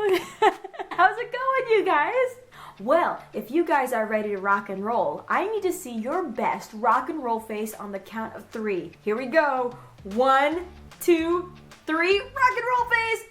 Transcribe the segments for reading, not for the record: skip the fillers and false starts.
afternoon. How's it going, you guys? Well, if you guys are ready to rock and roll, I need to see your best rock and roll face on the count of 3. Here we go. 1, 2, 3. Rock and roll face.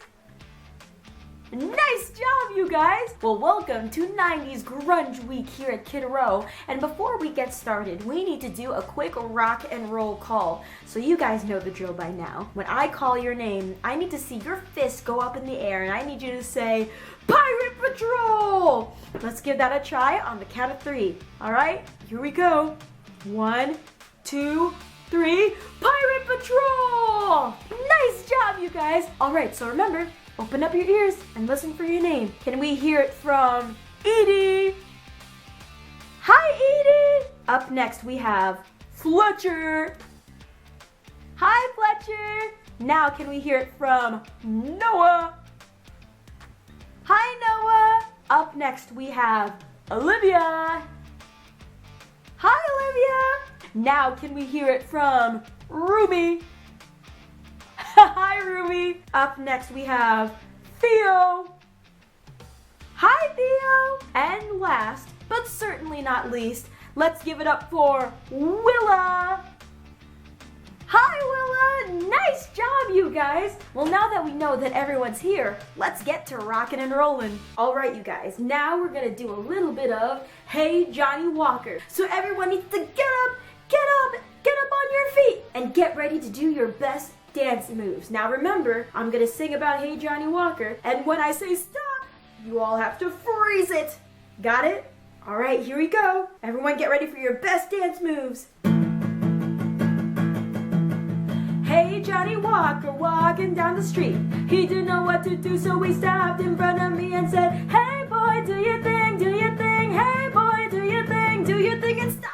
Nice job, you guys! Well, welcome to 90s Grunge Week here at Kid Row. And before we get started, we need to do a quick rock and roll call. So you guys know the drill by now. When I call your name, I need to see your fist go up in the air and I need you to say, Pirate Patrol! Let's give that a try on the count of 3. Alright, here we go. 1, 2, 3. Pirate Patrol! Nice job, you guys! Alright, so remember, open up your ears and listen for your name. Can we hear it from Edie? Hi, Edie! Up next we have Fletcher. Hi, Fletcher! Now can we hear it from Noah? Hi, Noah! Up next we have Olivia. Hi, Olivia! Now can we hear it from Ruby? Hi, Ruby. Up next we have Theo. Hi, Theo. And last, but certainly not least, let's give it up for Willa. Hi, Willa. Nice job, you guys. Well, now that we know that everyone's here, let's get to rockin' and rollin'. All right, you guys, now we're gonna do a little bit of Hey, Johnny Walker. So everyone needs to get up on your feet, and get ready to do your best dance moves. Now remember, I'm gonna sing about Hey Johnny Walker, and when I say stop, you all have to freeze it. Got it? Alright, here we go. Everyone get ready for your best dance moves. Hey Johnny Walker walking down the street. He didn't know what to do, so he stopped in front of me and said, Hey boy, do your thing, do your thing. Hey boy, do your thing, do your thing, and stop.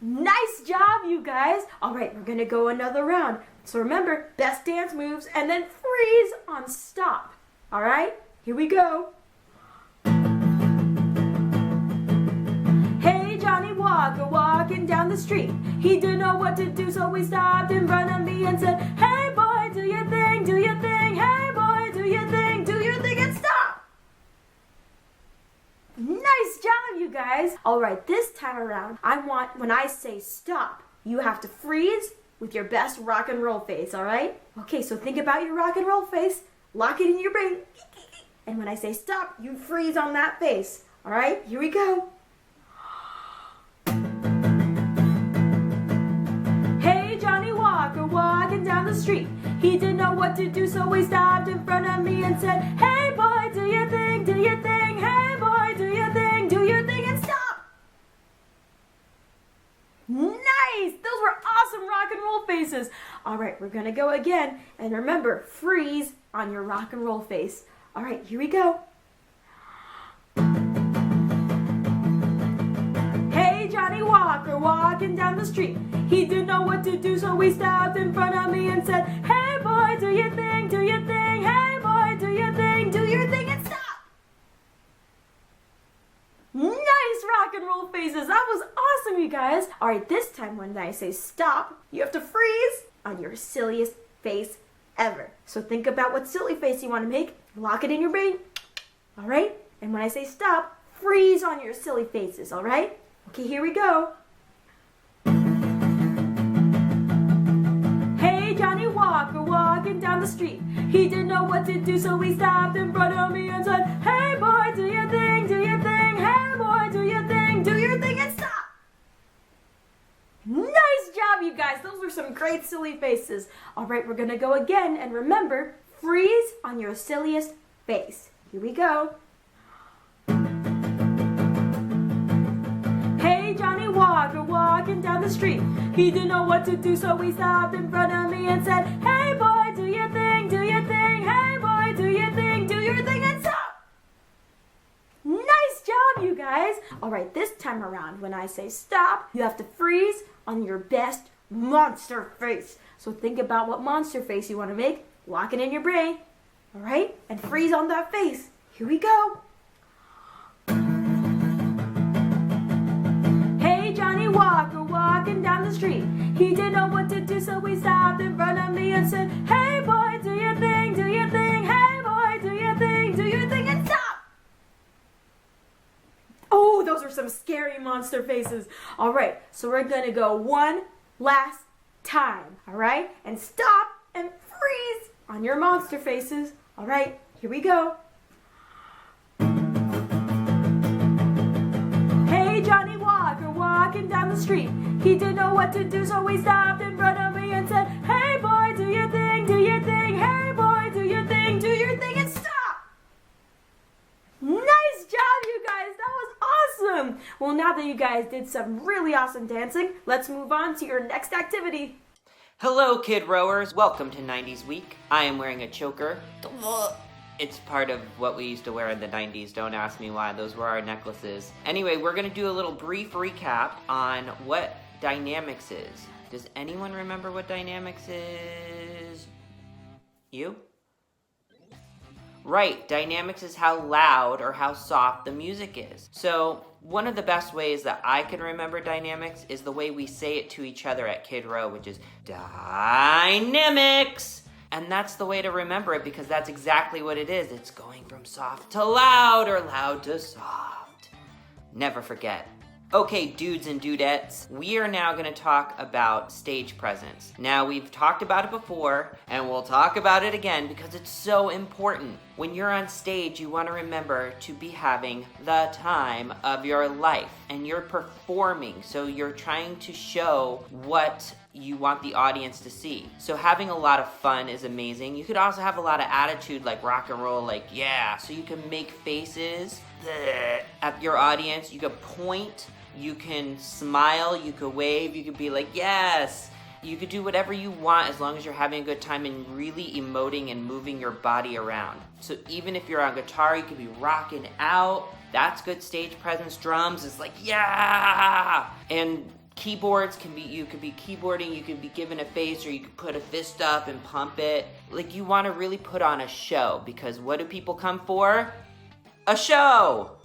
Nice job, you guys. All right, we're gonna go another round. So remember, best dance moves and then freeze on stop. All right, here we go. Hey, Johnny Walker walking down the street. He didn't know what to do, so he stopped in front of me and said, Hey boy, do your thing, do your thing. Hey boy, do your thing, and stop. Nice job, you guys. All right, this time around, when I say stop, you have to freeze with your best rock and roll face, all right? Okay, so think about your rock and roll face, lock it in your brain, and when I say stop, you freeze on that face, all right? Here we go. Hey, Johnny Walker walking down the street. He didn't know what to do, so he stopped in front of me and said, Hey boy, do your thing, do your thing. Hey boy, do your thing, and stop. Nice! Those were awesome rock and roll faces. All right, we're gonna go again. And remember, freeze on your rock and roll face. All right, here we go. Hey, Johnny Walker walking down the street. He didn't know what to do, so he stopped in front of me and said, Hey boy, do your thing, do your thing. Hey boy, do your thing, and stop. Nice rock and roll faces. That was awesome, you guys. All right, this time when I say stop, you have to freeze on your silliest face ever. So think about what silly face you want to make. Lock it in your brain. All right? And when I say stop, freeze on your silly faces, all right? Okay, here we go. Hey, Johnny Walker walking down the street. He didn't know what to do, so he stopped in front of me and said, Hey boy, do your thing, do your thing. Hey boy, do your thing, and stop. Nice job, you guys. Those were some great silly faces. All right, we're gonna go again, and remember, freeze on your silliest face. Here we go. Hey, Johnny Walker walking down the street. He didn't know what to do, so he stopped in front of me and said, Hey boy, do your thing, do your thing. Hey boy, do your thing, and stop. Nice job, you guys. All right, this time around, when I say stop, you have to freeze on your best monster face. So think about what monster face you want to make. Lock it in your brain. All right, and freeze on that face. Here we go. Hey, Johnny Walker walking down the street. He didn't know what to do, so he stopped in front of me and said, Hey boy, do your thing, do your thing. for some scary monster faces. All right, so we're gonna go one last time, all right? And stop and freeze on your monster faces. All right, here we go. Hey, Johnny Walker walking down the street. He didn't know what to do, so he stopped in front of me and said, hey boy, do your thing, do your thing. Hey boy, do your thing, and stop. Nice job, you guys. That was awesome. Well, now that you guys did some really awesome dancing, let's move on to your next activity. Hello, Kid Rowers. Welcome to 90s Week. I am wearing a choker. It's part of what we used to wear in the 90s. Don't ask me why. Those were our necklaces. Anyway, we're going to do a little brief recap on what dynamics is. Does anyone remember what dynamics is? You? Right, dynamics is how loud or how soft the music is. So one of the best ways that I can remember dynamics is the way we say it to each other at Kid Row, which is dynamics. And that's the way to remember it because that's exactly what it is. It's going from soft to loud or loud to soft. Never forget. Okay, dudes and dudettes, we are now going to talk about stage presence. Now, we've talked about it before, and we'll talk about it again because it's so important. When you're on stage, you want to remember to be having the time of your life, and you're performing, so you're trying to show what you want the audience to see. So having a lot of fun is amazing. You could also have a lot of attitude, like rock and roll, like yeah, so you can make faces at your audience, you could point, you can smile, you could wave, you could be like, yes. You could do whatever you want as long as you're having a good time and really emoting and moving your body around. So even if you're on guitar, you could be rocking out. That's good stage presence. Drums is like, yeah. And keyboards can be, you could be keyboarding, you could be giving a face, or you could put a fist up and pump it. Like you want to really put on a show because what do people come for? A show.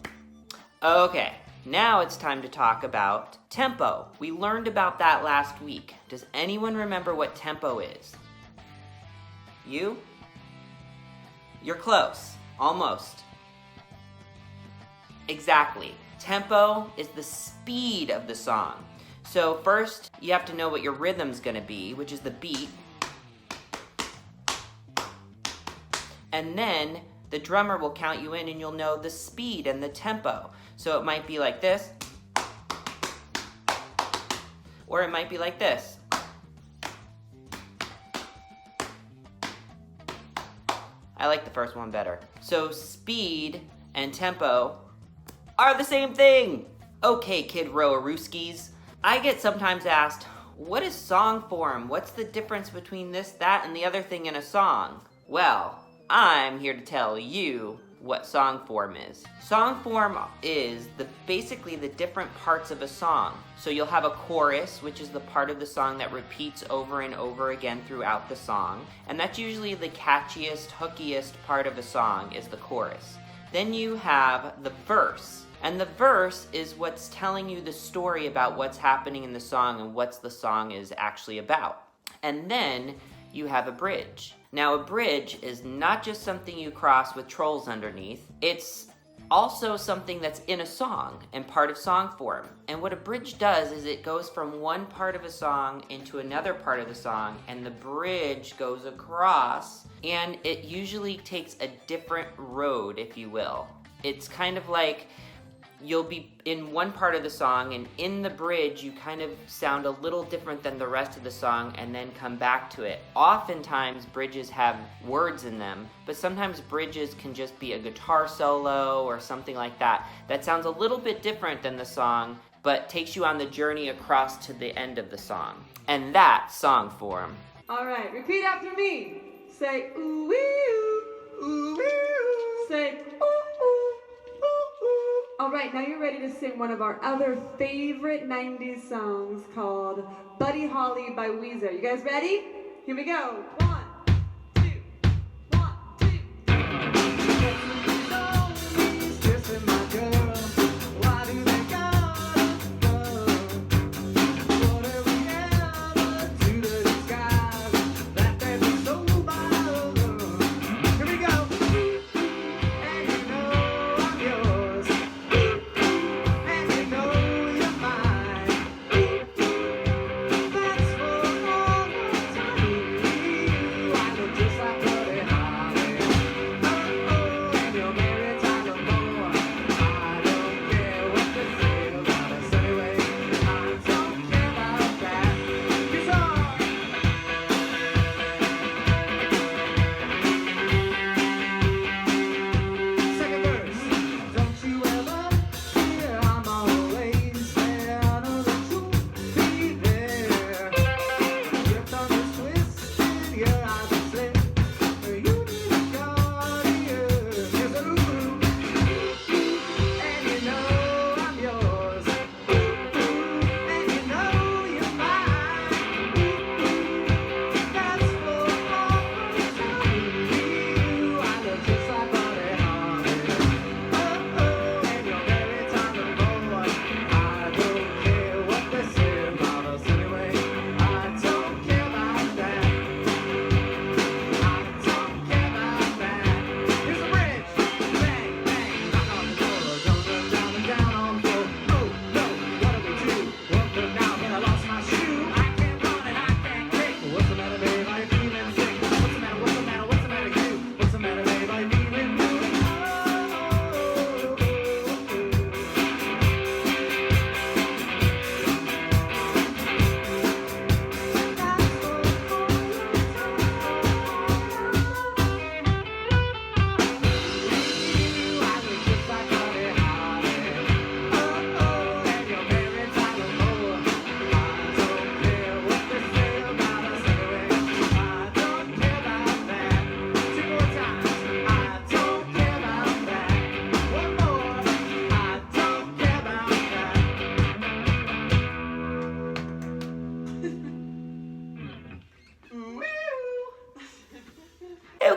Okay. Now it's time to talk about tempo. We learned about that last week. Does anyone remember what tempo is? You? You're close. Almost. Exactly. Tempo is the speed of the song. So first, you have to know what your rhythm's gonna be, which is the beat. And then the drummer will count you in and you'll know the speed and the tempo. So it might be like this, or it might be like this. I like the first one better. So speed and tempo are the same thing. Okay, Kid Rowarooskies. I get sometimes asked, what is song form? What's the difference between this, that, and the other thing in a song? Well, I'm here to tell you what song form is. Song form is basically the different parts of a song. So you'll have a chorus, which is the part of the song that repeats over and over again throughout the song. And that's usually the catchiest, hookiest part of a song is the chorus. Then you have the verse. And the verse is what's telling you the story about what's happening in the song and what the song is actually about. And then you have a bridge. Now, a bridge is not just something you cross with trolls underneath. It's also something that's in a song and part of song form. And what a bridge does is it goes from one part of a song into another part of the song, and the bridge goes across, and it usually takes a different road, if you will. It's kind of like you'll be in one part of the song, and in the bridge you kind of sound a little different than the rest of the song and then come back to it. Oftentimes bridges have words in them, but sometimes bridges can just be a guitar solo or something like that that sounds a little bit different than the song but takes you on the journey across to the end of the song. And that's song form. All right, repeat after me. Say ooh wee ooh, ooh wee ooh. Say ooh ooh, ooh ooh. All right, now you're ready to sing one of our other favorite 90s songs called Buddy Holly by Weezer. You guys ready? Here we go. 1, 2, 1, 2. And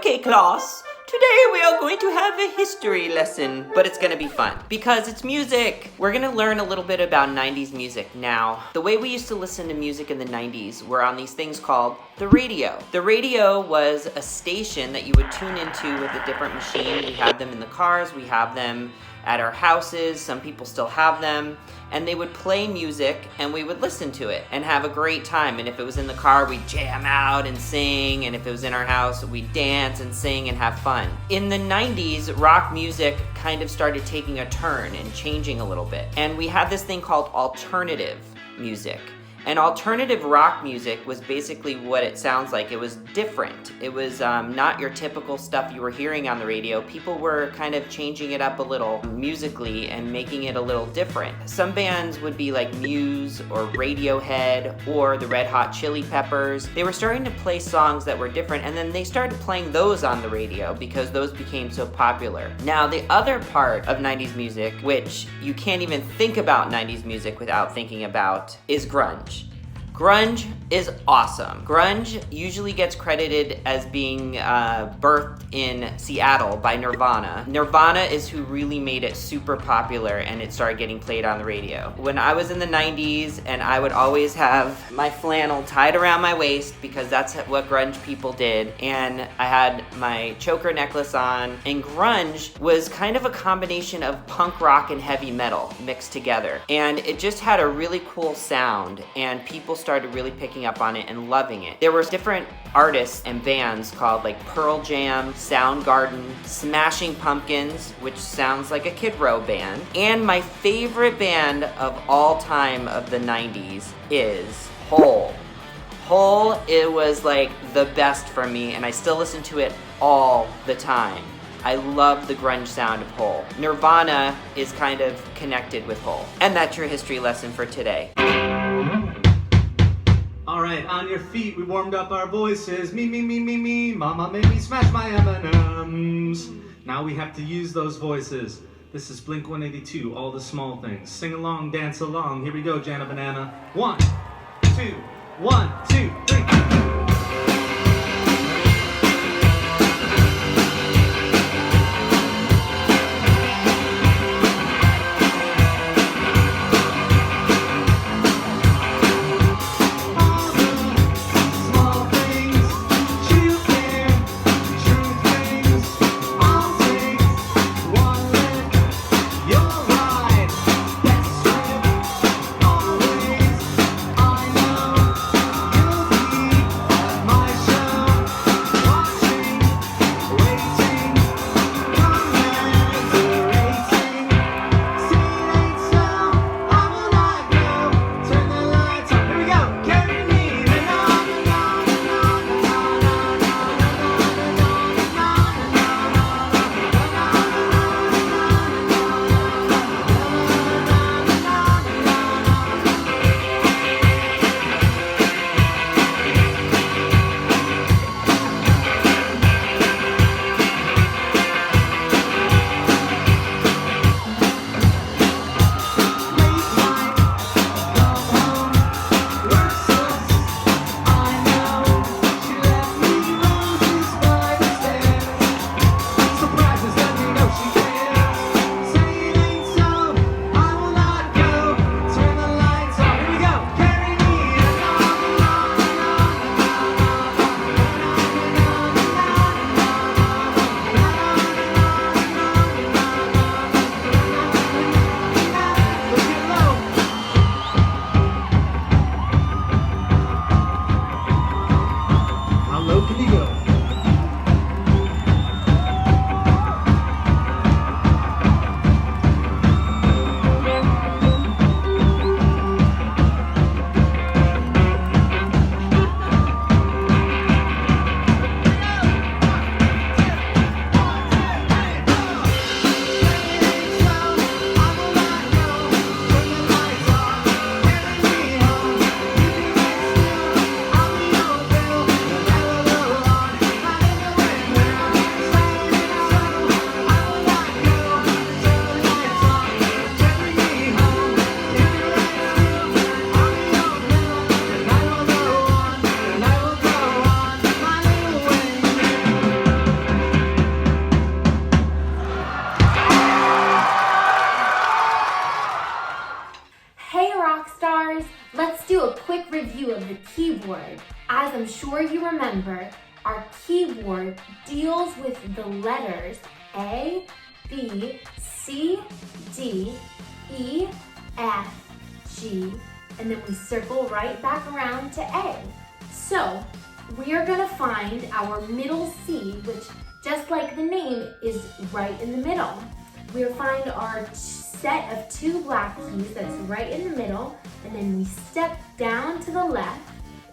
Okay, class. Today we are going to have a history lesson, but it's gonna be fun because it's music. We're gonna learn a little bit about 90s music. Now, the way we used to listen to music in the 90s were on these things called the radio. The radio was a station that you would tune into with a different machine. We had them in the cars, we have them at our houses, some people still have them, and they would play music and we would listen to it and have a great time. And if it was in the car, we'd jam out and sing, and if it was in our house, we'd dance and sing and have fun. In the 90s, rock music kind of started taking a turn and changing a little bit. And we had this thing called alternative music. And alternative rock music was basically what it sounds like. It was different. It was not your typical stuff you were hearing on the radio. People were kind of changing it up a little musically and making it a little different. Some bands would be like Muse or Radiohead or the Red Hot Chili Peppers. They were starting to play songs that were different, and then they started playing those on the radio because those became so popular. Now, the other part of 90s music, which you can't even think about 90s music without thinking about, is grunge. Grunge is awesome. Grunge usually gets credited as being birthed in Seattle by Nirvana. Nirvana is who really made it super popular and it started getting played on the radio. When I was in the 90s, and I would always have my flannel tied around my waist because that's what grunge people did, and I had my choker necklace on, and grunge was kind of a combination of punk rock and heavy metal mixed together. And it just had a really cool sound, and people started really picking up on it and loving it. There were different artists and bands called like Pearl Jam, Soundgarden, Smashing Pumpkins, which sounds like a Kid Row band, and my favorite band of all time of the 90s is Hole. Hole, it was like the best for me, and I still listen to it all the time. I love the grunge sound of Hole. Nirvana is kind of connected with Hole. And that's your history lesson for today. All right, on your feet, we warmed up our voices. Me, mama made me smash my M&Ms. Now we have to use those voices. This is Blink 182, all the small things. Sing along, dance along. Here we go, Jana Banana. 1, 2, 1, 2, 3. sure you remember, our keyboard deals with the letters A, B, C, D, E, F, G, and then we circle right back around to A. So we are gonna find our middle C, which just like the name is right in the middle. We'll find our set of 2 black keys that's right in the middle, and then we step down to the left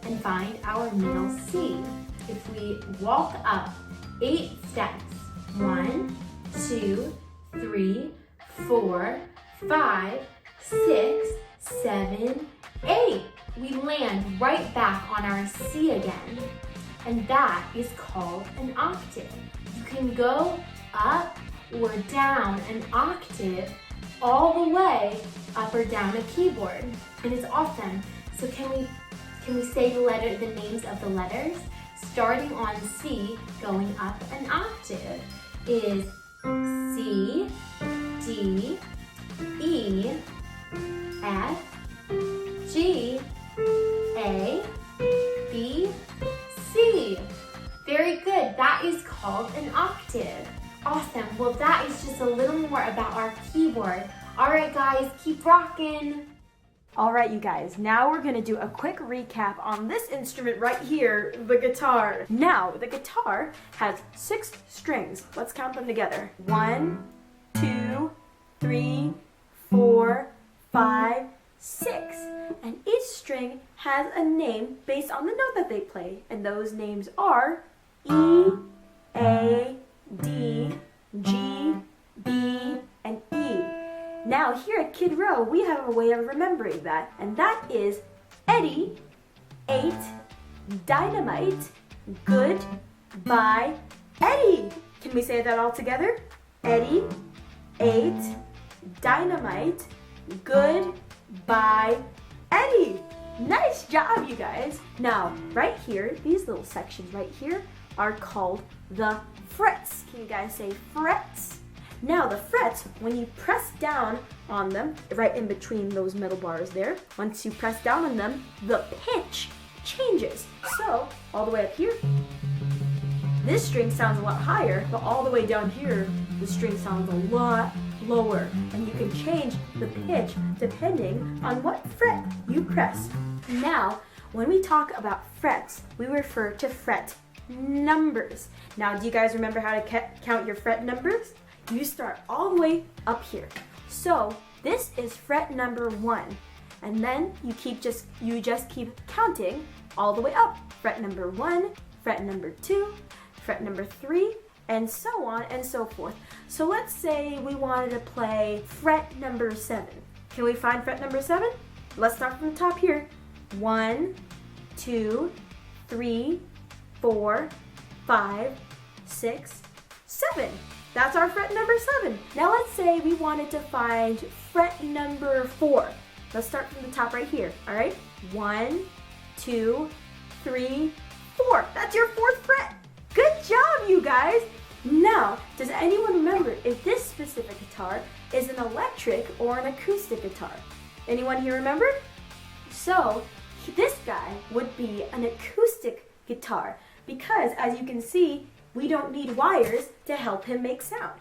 and find our middle C. If we walk up 8 steps, 1, 2, 3, 4, 5, 6, 7, 8. We land right back on our C again, and that is called an octave. You can go up or down an octave all the way up or down a keyboard, and it's awesome. So can we say the names of the letters? Starting on C, going up an octave is C, D, E, F, G, A, B, C. Very good. That is called an octave. Awesome. Well, that is just a little more about our keyboard. All right, guys, keep rocking. All right, you guys, now we're gonna do a quick recap on this instrument right here, the guitar. Now, the guitar has 6 strings. Let's count them together. 1, 2, 3, 4, 5, 6. And each string has a name based on the note that they play. And those names are E, A, D, G, B, and E. Now here at Kid Row, we have a way of remembering that, and that is Eddie ate dynamite. Goodbye, Eddie. Can we say that all together? Eddie ate dynamite. Goodbye, Eddie. Nice job, you guys. Now, right here, these little sections right here are called the frets. Can you guys say frets? Now the frets, when you press down on them, right in between those middle bars there, once you press down on them, the pitch changes. So, all the way up here, this string sounds a lot higher, but all the way down here, the string sounds a lot lower. And you can change the pitch depending on what fret you press. Now, when we talk about frets, we refer to fret numbers. Now, do you guys remember how to count your fret numbers? You start all the way up here. So this is fret number 1, and then you just keep counting all the way up. Fret number 1, fret number 2, fret number 3, and so on and so forth. So let's say we wanted to play fret number 7. Can we find fret number 7? Let's start from the top here. 1, 2, 3, 4, 5, 6, 7. That's our fret number 7. Now let's say we wanted to find fret number 4. Let's start from the top right here, all right? 1, 2, 3, 4. That's your 4th fret. Good job, you guys. Now, does anyone remember if this specific guitar is an electric or an acoustic guitar? Anyone here remember? So, this guy would be an acoustic guitar because, as you can see, we don't need wires to help him make sound.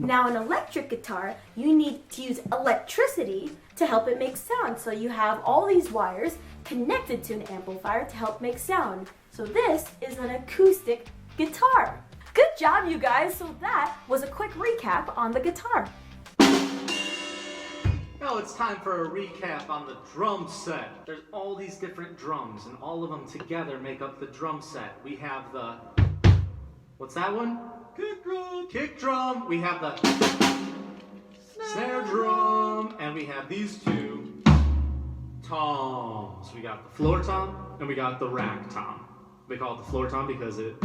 Now, an electric guitar, you need to use electricity to help it make sound. So you have all these wires connected to an amplifier to help make sound. So this is an acoustic guitar. Good job, you guys. So that was a quick recap on the guitar. Now it's time for a recap on the drum set. There's all these different drums, and all of them together make up the drum set. We have the, what's that one? Kick drum. Kick drum. We have the snare drum, and we have these 2 toms. We got the floor tom, and we got the rack tom. We call it the floor tom because it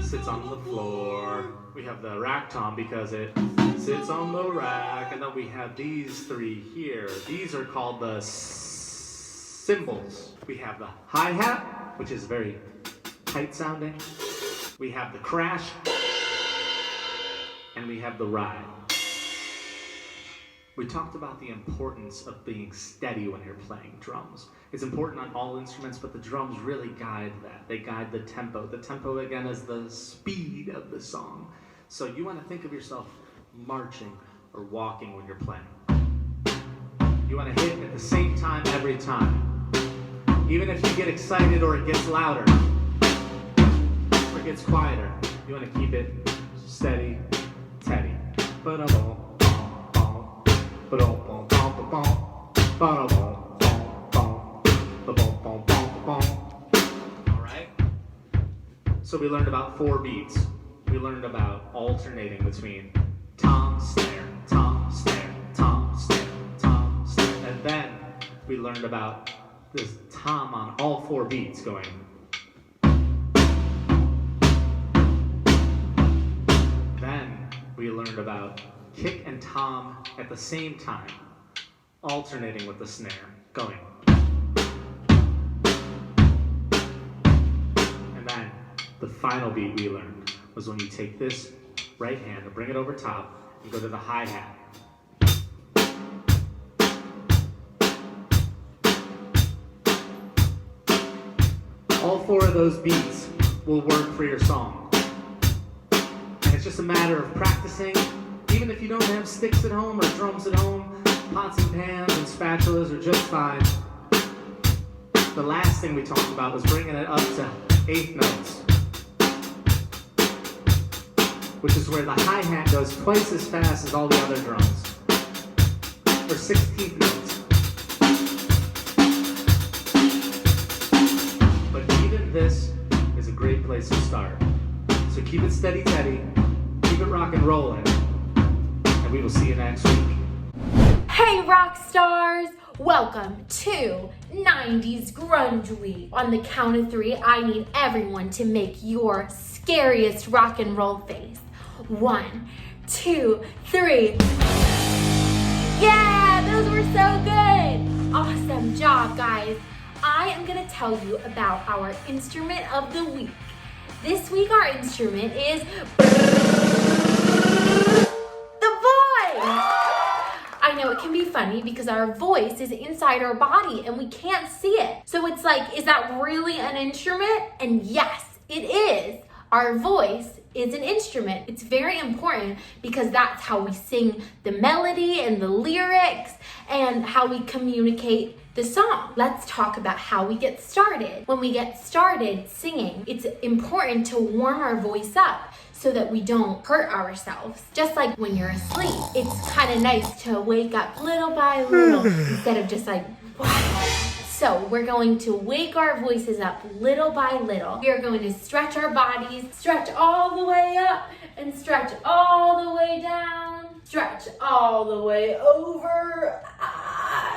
sits on the floor. We have the rack tom because it sits on the rack, and then we have these 3 here. These are called the cymbals. We have the hi-hat, which is very tight sounding. We have the crash, and we have the ride. We talked about the importance of being steady when you're playing drums. It's important on all instruments, but the drums really guide that. They guide the tempo. The tempo, again, is the speed of the song. So you want to think of yourself marching or walking when you're playing. You want to hit at the same time every time. Even if you get excited or it gets louder or it gets quieter, you want to keep it steady, teddy. Alright? So we learned about 4 beats. We learned about alternating between tom, snare, tom, snare, tom, snare, tom, snare. And then we learned about this tom on all 4 beats going. Then we learned about kick and tom at the same time, alternating with the snare, going. And then the final beat we learned was when you take this right hand and bring it over top and go to the hi-hat. All 4 of those beats will work for your song. And it's just a matter of practicing. Even if you don't have sticks at home or drums at home, pots and pans and spatulas are just fine. The last thing we talked about was bringing it up to 8th notes, which is where the hi-hat goes twice as fast as all the other drums, or 16th notes. But even this is a great place to start. So keep it steady, Teddy. Keep it rock and rolling. And we will see you next week. Hey rock stars! Welcome to 90s Grunge Week. On the count of 3, I need everyone to make your scariest rock and roll face. 1, 2, 3. Yeah, those were so good! Awesome job, guys. I am gonna tell you about our instrument of the week. This week our instrument is the voice! I know it can be funny because our voice is inside our body and we can't see it. So it's like, is that really an instrument? And yes, it is. Our voice is an instrument. It's very important because that's how we sing the melody and the lyrics and how we communicate the song. Let's talk about how we get started. When we get started singing, it's important to warm our voice up so that we don't hurt ourselves. Just like when you're asleep, it's kind of nice to wake up little by little instead of just like, wow. So we're going to wake our voices up little by little. We are going to stretch our bodies, stretch all the way up and stretch all the way down, stretch all the way over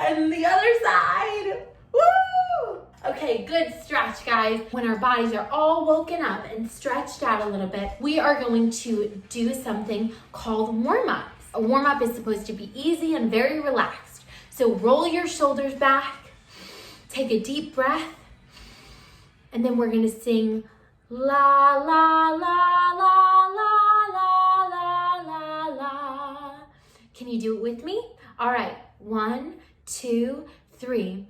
and the other side. Woo! Okay, good stretch, guys. When our bodies are all woken up and stretched out a little bit, we are going to do something called warm-ups. A warm-up is supposed to be easy and very relaxed. So roll your shoulders back, take a deep breath, and then we're gonna sing la la la la la la la la la. Can you do it with me? All right, 1, 2, 3.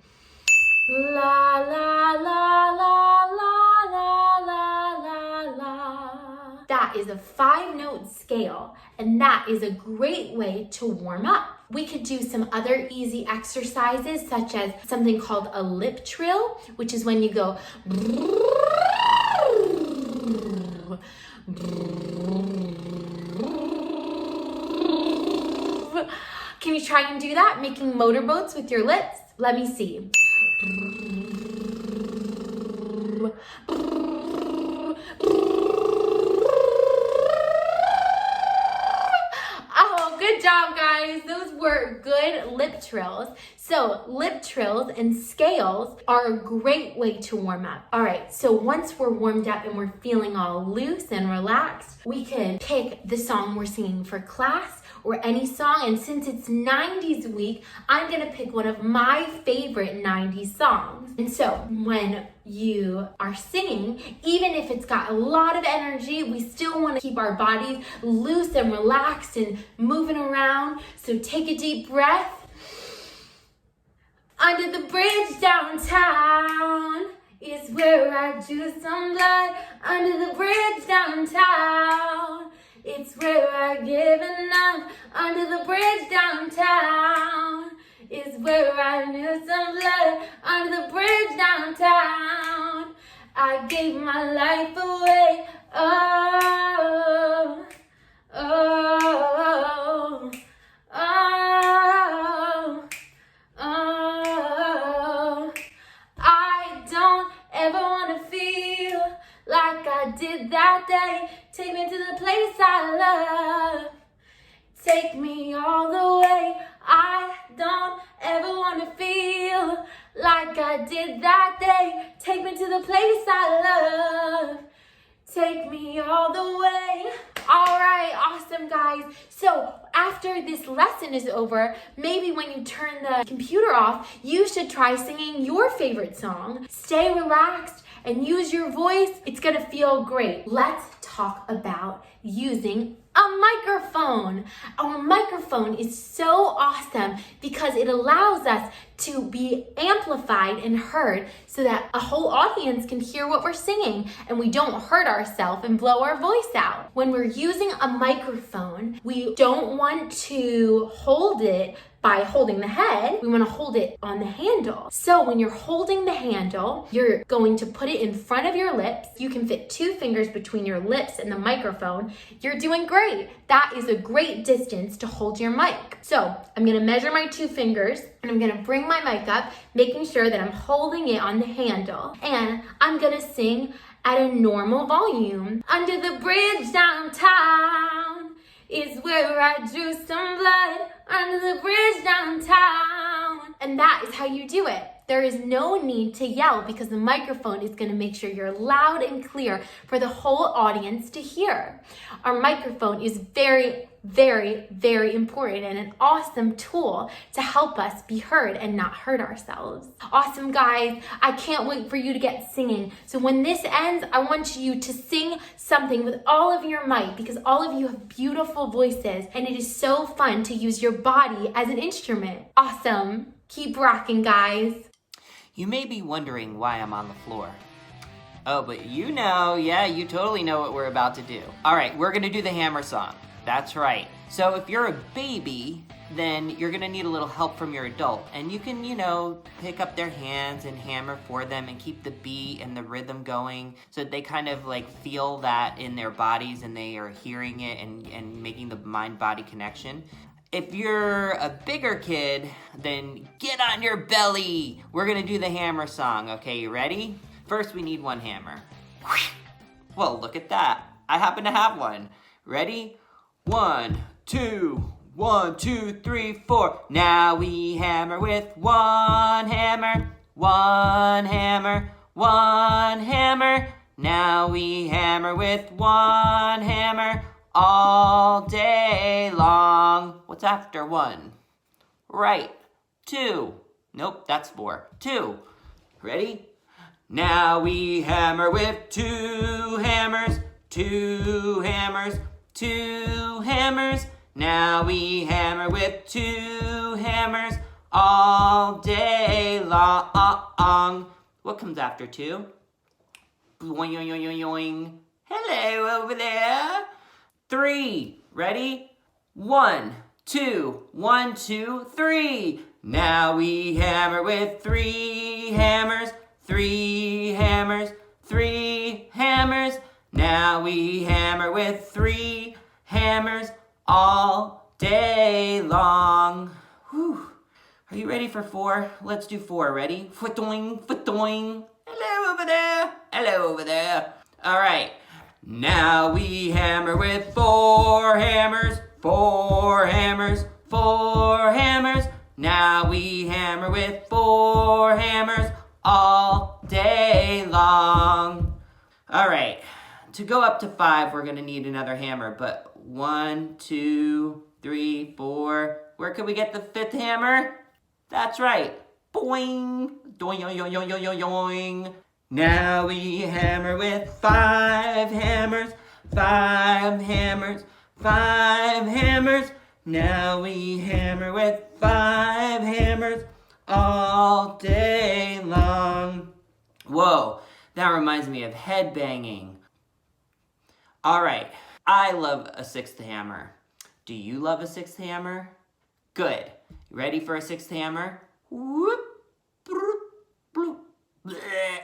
La la la la la la la la la. That is a 5-note scale, and that is a great way to warm up. We could do some other easy exercises, such as something called a lip trill, which is when you go. Can you try and do that, making motorboats with your lips? Let me see. Oh, good job, guys. Those were good lip trills. So lip trills and scales are a great way to warm up. All right, so once we're warmed up and we're feeling all loose and relaxed, we can pick the song we're singing for class or any song. And since it's 90s week, I'm gonna pick one of my favorite 90s songs. And so when you are singing, even if it's got a lot of energy, we still want to keep our bodies loose and relaxed and moving around. So take a deep breath. Under the bridge downtown is where I drew some blood. Under the bridge downtown, it's where I give enough. Under the bridge downtown is where I knew some blood. Under the bridge downtown, I gave my life away. Oh, oh, oh, oh. I don't ever want to feel like I did that day. Take me to the place I love. Take me all the way. I don't ever want to feel like I did that day. Take me to the place I love. Take me all the way. All right, awesome guys. So after this lesson is over, maybe when you turn the computer off, you should try singing your favorite song. Stay relaxed and use your voice. It's gonna feel great. Let's talk about using a microphone. Our microphone is so awesome because it allows us to be amplified and heard so that a whole audience can hear what we're singing and we don't hurt ourselves and blow our voice out. When we're using a microphone, we don't want to hold it by holding the head. We want to hold it on the handle. So when you're holding the handle, you're going to put it in front of your lips. You can fit 2 fingers between your lips and the microphone. You're doing great. That is a great distance to hold your mic. So I'm going to measure my 2 fingers and I'm going to bring my mic up, making sure that I'm holding it on the handle. And I'm going to sing at a normal volume. Under the bridge downtown is where I drew some blood. Under the bridge downtown. And that is how you do it. There is no need to yell because the microphone is going to make sure you're loud and clear for the whole audience to hear. Our microphone is very, very, very important and an awesome tool to help us be heard and not hurt ourselves. Awesome guys, I can't wait for you to get singing. So when this ends, I want you to sing something with all of your might because all of you have beautiful voices and it is so fun to use your body as an instrument. Awesome. Keep rocking, guys. You may be wondering why I'm on the floor. Oh, but you know, yeah, you totally know what we're about to do. All right, we're gonna do the hammer song. That's right. So if you're a baby, then you're gonna need a little help from your adult. And you can, pick up their hands and hammer for them and keep the beat and the rhythm going so that they kind of like feel that in their bodies and they are hearing it and making the mind-body connection. If you're a bigger kid, then get on your belly. We're gonna do the hammer song, okay, you ready? First, we need 1 hammer. Well, look at that. I happen to have one. Ready? 1, 2, 1, 2, 3, 4. Now we hammer with 1 hammer, 1 hammer, 1 hammer. Now we hammer with 1 hammer. All day long. What's after 1? Right. 2. Nope, that's 4. 2. Ready? Now we hammer with 2 hammers, 2 hammers, 2 hammers. Now we hammer with 2 hammers all day long. What comes after 2? Boing, yoing, yoing, yoing. Hello over there. 3. Ready? 1, 2, 1, 2, 3. Now we hammer with 3 hammers, 3 hammers, 3 hammers. Now we hammer with 3 hammers all day long. Whew. Are you ready for 4? Let's do 4. Ready? Foot-doing, foot-doing. Hello over there. Hello over there. All right. Now we hammer with 4 hammers, 4 hammers, 4 hammers. Now we hammer with 4 hammers all day long. All right, to go up to 5, we're gonna need another hammer, but 1, 2, 3, 4. Where could we get the 5th hammer? That's right, boing, doing, yoing, yoing, yoing, yoing. Now we hammer with 5 hammers, 5 hammers, 5 hammers. Now we hammer with 5 hammers all day long. Whoa, that reminds me of headbanging. All right, I love a 6th hammer. Do you love a 6th hammer? Good. You ready for a 6th hammer? Whoop, bloop, bloop, bleh.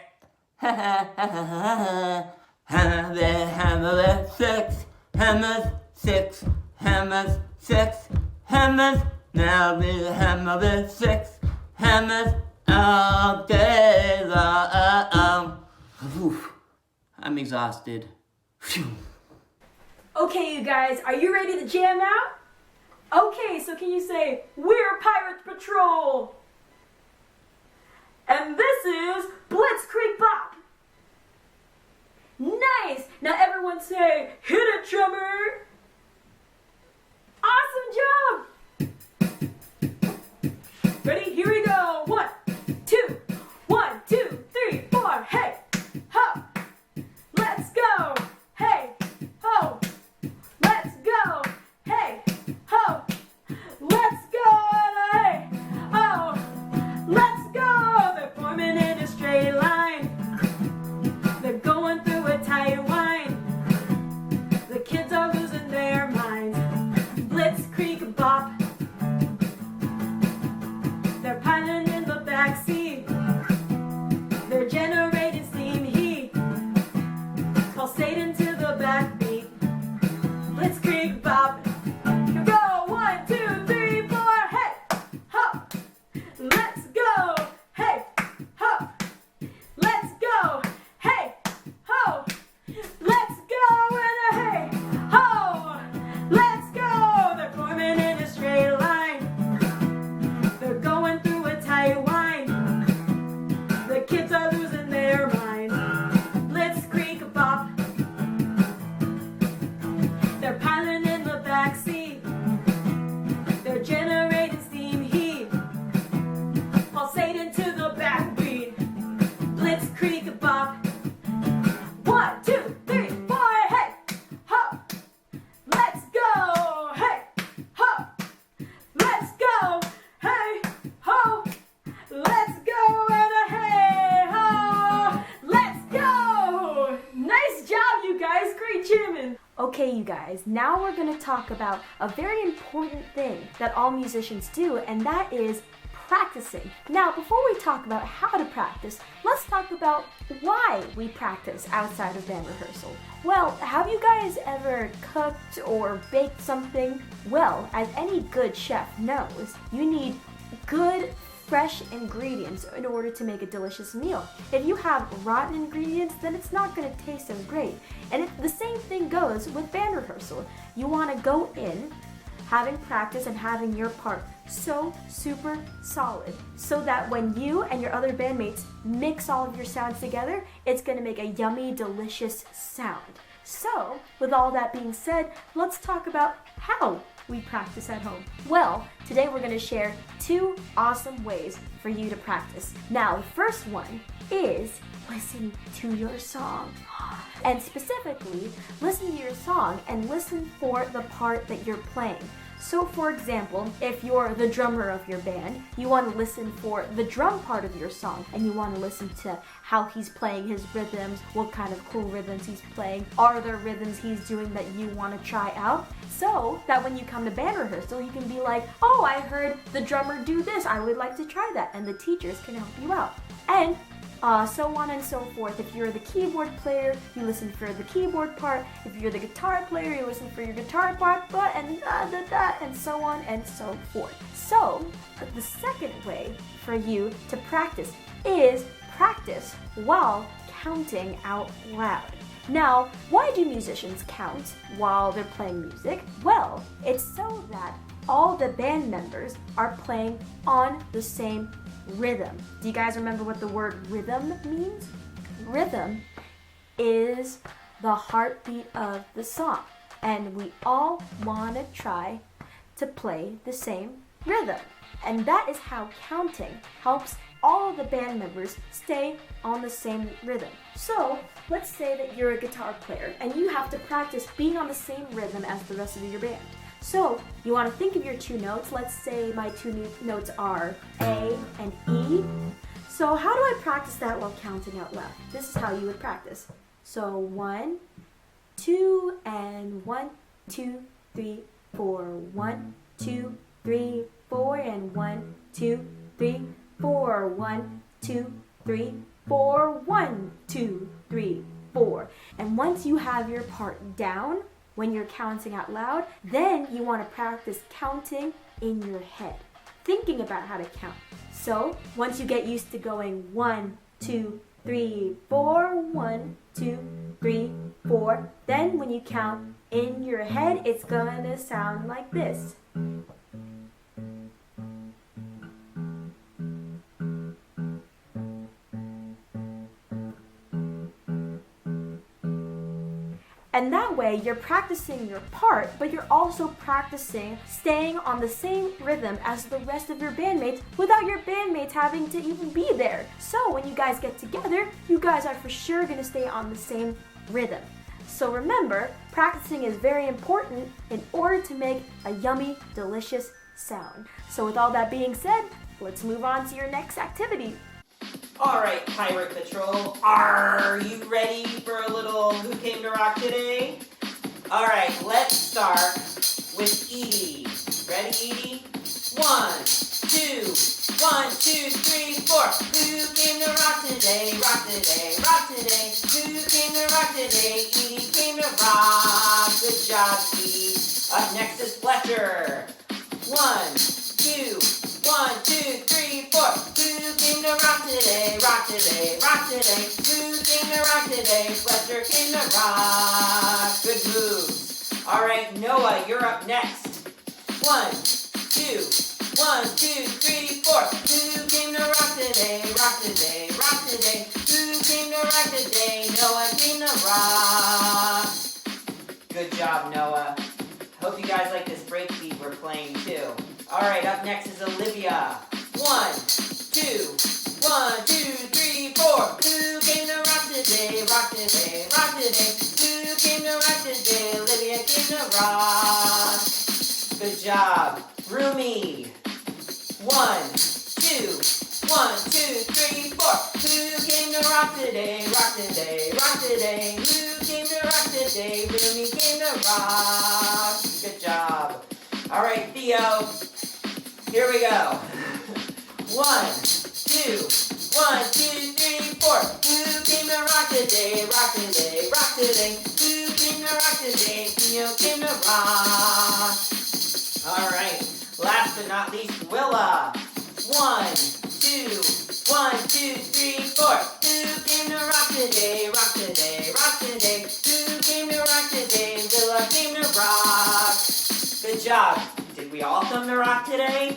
Hammer 6, hammers 6, hammers 6, hammers. Now we hammer with 6 hammers all day long. Oof, I'm exhausted. Phew. Okay, you guys, are you ready to jam out? Okay, so can you say, "We're Pirate Patrol"? And this is Blitzkrieg Bop. Nice! Now everyone say, "Hit it, drummer!" Awesome job! Ready? Here we go. 1, 2, 1, 2, 3, 4. Hey, ho! Let's go! Hey, ho! Let's go! Hey, ho! Let's go! Hey, ho! Let's go! They're forming in a straight line. They're going through a tight wind. The kids are losing their minds. Blitzkrieg Bop. They're piling in the backseat. They're generating steam heat. Pulsating to the backbeat. Blitzkrieg Bop. Here we go. 1, 2, 3, 4. Hey, ho! Let's go. Hey, ho! Let's go. Hey, ho! Let's go and a hey, ho! Let's go. They're forming in a straight line. They're going through a tight wind. The kids are losing their mind. Blitzkrieg Bop. They're piling in the backseat. They're generating steam heat. Pulsating to the backbeat. Blitzkrieg Bop. 1, 2, 3, 4. Hey, ho! Let's go. Hey, ho! Let's go. Hey, ho! Let's go and a hey, ho! Let's go! Nice job, you guys. Great jamming. Okay, you guys, now we're going to talk about a very important thing that all musicians do, and that is practicing. Now, before we talk about how to practice, let's talk about why we practice outside of band rehearsal. Well, have you guys ever cooked or baked something? Well, as any good chef knows, you need good, fresh ingredients in order to make a delicious meal. If you have rotten ingredients, then it's not going to taste as great. And the same thing goes with band rehearsal. You want to go in having practice and having your part so super solid so that when you and your other bandmates mix all of your sounds together, it's going to make a yummy, delicious sound. So, with all that being said, let's talk about how we practice at home. Well, today we're going to share 2 awesome ways for you to practice. Now, the first one is listen to your song. And specifically, listen to your song and listen for the part that you're playing. So for example, if you're the drummer of your band, you want to listen for the drum part of your song, and you want to listen to how he's playing his rhythms, what kind of cool rhythms he's playing, are there rhythms he's doing that you want to try out, so that when you come to band rehearsal, you can be like, oh, I heard the drummer do this, I would like to try that, and the teachers can help you out. And so on and so forth. If you're the keyboard player, you listen for the keyboard part. If you're the guitar player, you listen for your guitar part, and so on and so forth. So, the second way for you to practice is practice while counting out loud. Now, why do musicians count while they're playing music? Well, it's so that all the band members are playing on the same rhythm. Do you guys remember what the word rhythm means? Rhythm is the heartbeat of the song, and we all want to try to play the same rhythm. And that is how counting helps all of the band members stay on the same rhythm. So let's say that you're a guitar player and you have to practice being on the same rhythm as the rest of your band. So you want to think of your two notes. Let's say my two notes are A and E. So how do I practice that while counting out loud? This is how you would practice. So 1, 2, and 1, 2, 3, 4. 1, 2, 3, 4, and 1, 2, 3, 4. 1, 2, 3, 4. 1, 2, 3, 4. And once you have your part down, when you're counting out loud, then you want to practice counting in your head, thinking about how to count. So once you get used to going 1, 2, 3, 4, 1, 2, 3, 4, then when you count in your head, it's gonna sound like this. And that way, you're practicing your part, but you're also practicing staying on the same rhythm as the rest of your bandmates without your bandmates having to even be there. So when you guys get together, you guys are for sure gonna stay on the same rhythm. So remember, practicing is very important in order to make a yummy, delicious sound. So with all that being said, let's move on to your next activity. Alright, Pirate Patrol, are you ready for a little Who Came to Rock Today? Alright, let's start with Edie. Ready, Edie? 1, 2, 1, 2, 3, 4. Who came to rock today? Rock today, rock today. Who came to rock today? Edie came to rock. Good job, Edie. Up next is Fletcher. 1, 2, 1, 2, 3, 4. Who came to rock today? Rock today, rock today. Who came to rock today? Fletcher came to rock. Good moves. Alright, Noah, you're up next. 1, 2, 1, 2, 3, 4. Who came to rock today? Rock today, rock today. Who came to rock today? Noah came to rock. Good job, Noah. Hope you guys like this breakbeat we're playing too. Alright, up next is Olivia. 1, 2, 1, 2, 3, 4. Who came to rock today? Rock today, rock today. Who came to rock today? Olivia came to rock. Good job. Rumi. 1, 2, 1, 2, 3, 4. Who came to rock today? Rock today, rock today. Who came to rock today? Rumi came to rock. Good job. Alright, Theo. Here we go. 1, 2, 1, 2, 3, 4. Who came to rock today? Rock today, rock today. Who came to rock today? Theo came to rock. Alright, last but not least, Willa. 1, 2, 1, 2, 3, 4. Who came to rock today? Rock today, rock today. Who came to rock today? Willa came to rock. Good job. Did we all come to rock today?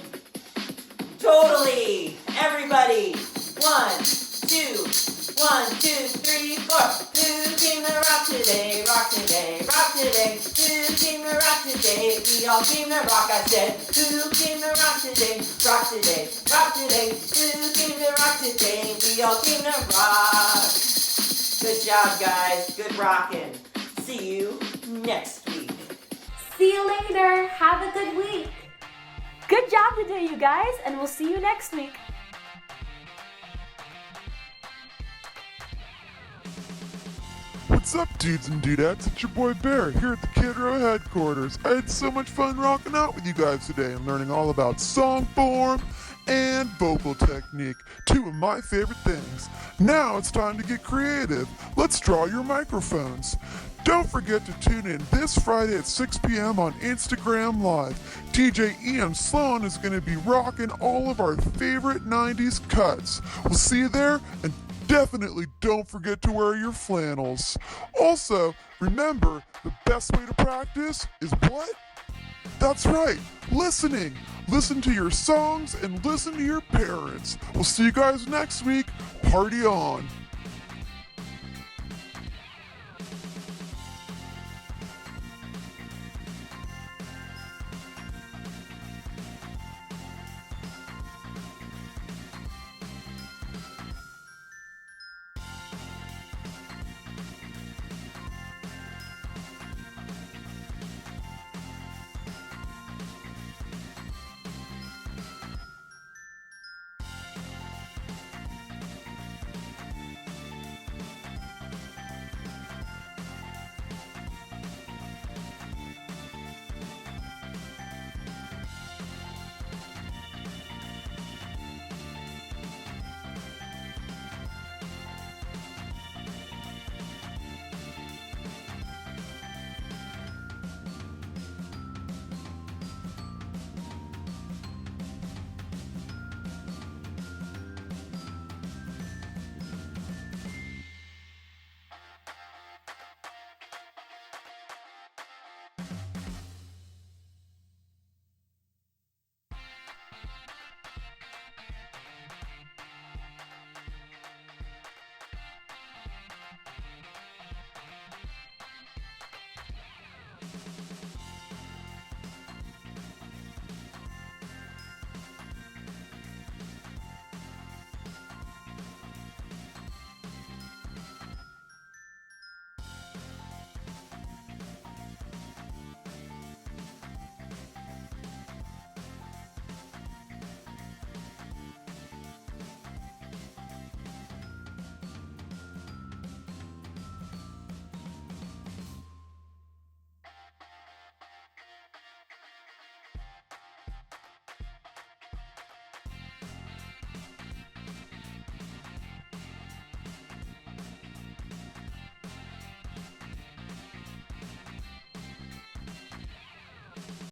Totally! Everybody! 1, 2, 1, 2, 3, 4. Who came to rock today? Rock today, rock today. Who came to rock today? We all came to rock, I said. Who came to rock today? Rock today, rock today. Who came to rock today? We all came to rock. Good job, guys. Good rockin'. See you next week. See you later. Have a good week. Good job today, you guys, and we'll see you next week. What's up, dudes and dudettes? It's your boy Bear here at the Kid Row headquarters. I had so much fun rocking out with you guys today and learning all about song form and vocal technique, two of my favorite things. Now it's time to get creative. Let's draw your microphones. Don't forget to tune in this Friday at 6 p.m. on Instagram Live. DJ EM Sloan is going to be rocking all of our favorite 90s cuts. We'll see you there, and definitely don't forget to wear your flannels. Also, remember, the best way to practice is what? That's right, listening. Listen to your songs and listen to your parents. We'll see you guys next week. Party on.